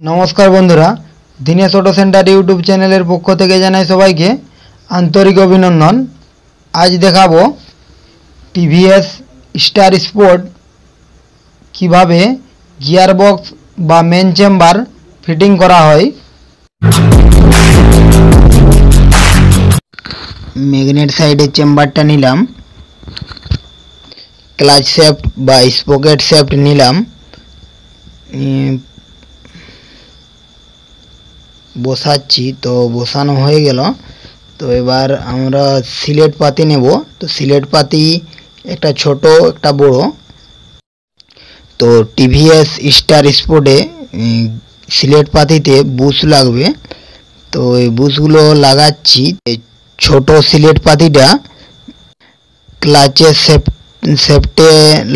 नमस्कार बंधुरा दिनेश अटो सेंटर यूट्यूब चैनल पक्ष থেকে জানাই সবাইকে आंतरिक अभिनंदन। आज देखाबो टीवीएस स्टार स्पोर्ट কিভাবে गियरबक्स বা মেন চেম্বার ফিটিং করা হয়। मैगनेट साइडे চেম্বারটা নিলাম, ক্লাচ শ্যাফট বা স্পকেট শ্যাফট নিলাম, বসাচ্ছি। তো বসানো হয়ে গেল। তো এবার আমরা সিলেট পাতি নেব। তো সিলেট পাতি একটা ছোট একটা বড়। তো টিভিএস স্টার স্পোর্টে সিলেট পাতিতে বুশ লাগবে। তো এই বুশগুলো লাগাচ্ছি। ছোট সিলেট পাতিটা ক্লাচের সেফটে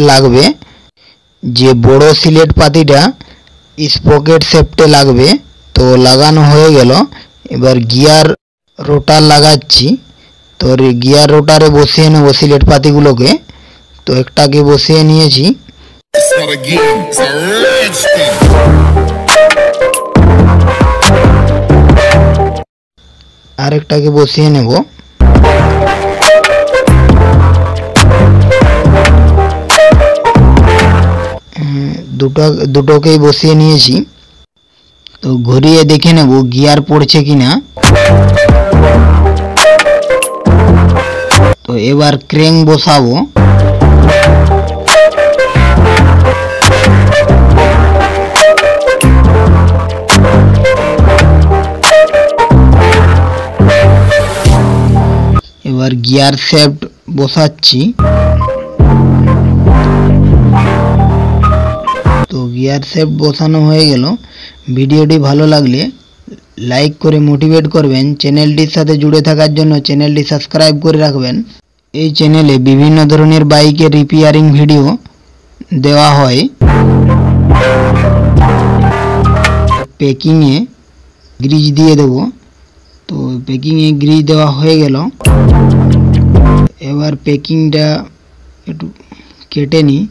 লাগবে, যে বড় সিলেট পাতিটা স্পকেট সেফটে লাগবে। তো লাগানো হয়ে গেল। এবার গিয়ার রোটার লাগাচ্ছি। তো গিয়ার রোটারে বসিয়ে নেব সিলেট পাতিগুলোকে। তো একটাকে বসিয়ে নিয়েছি। আরেকটাকে বসিয়ে নেব। দুটোকেই বসিয়ে নিয়েছি। তো ঘুরিয়ে দেখে নেব গিয়ার পড়ছে কিনা। তো এবার ক্রেঙ্ক বসাবো। এবার গিয়ার শ্যাফট বসাচ্ছি। তো গিয়ার শ্যাফট বসানো হয়ে গেল। ভিডিওটি ভালো লাগলে লাইক করে মোটিভেট করবেন। চ্যানেলটির সাথে জুড়ে থাকার জন্য চ্যানেলটি সাবস্ক্রাইব করে রাখবেন। এই চ্যানেলে বিভিন্ন ধরনের বাইকের রিপেয়ারিং ভিডিও দেওয়া হয়। প্যাকিংয়ে গ্রিজ দিয়ে দেব। তো প্যাকিংয়ে গ্রিজ দেওয়া হয়ে গেল। এবার প্যাকিংটা একটু কেটে নিই।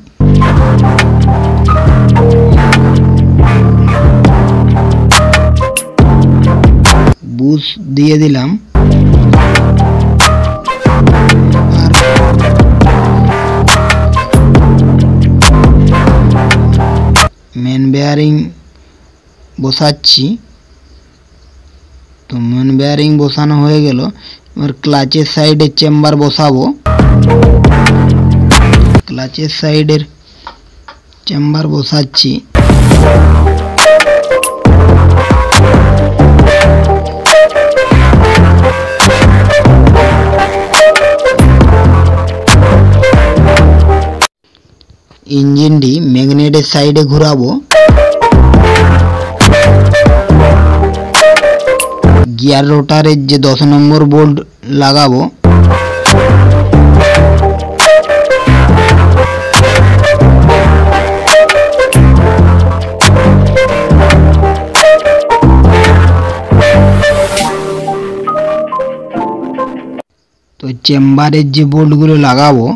বুশ দিয়ে দিলাম। আর মেন বেয়ারিং বসাচ্ছি। তো মেন বেয়ারিং বসানো হয়ে গেল। এবার ক্লাচের সাইডে চেম্বার বসাবো। ক্লাচের সাইডের চেম্বার বসাচ্ছি। ইঞ্জিনটি ম্যাগনেটের সাইডে ঘোরাবো। গিয়ার রোটারের যে 10 নম্বর বোল্ট লাগাবো। তো চেম্বারের যে বোল্টগুলো লাগাবো,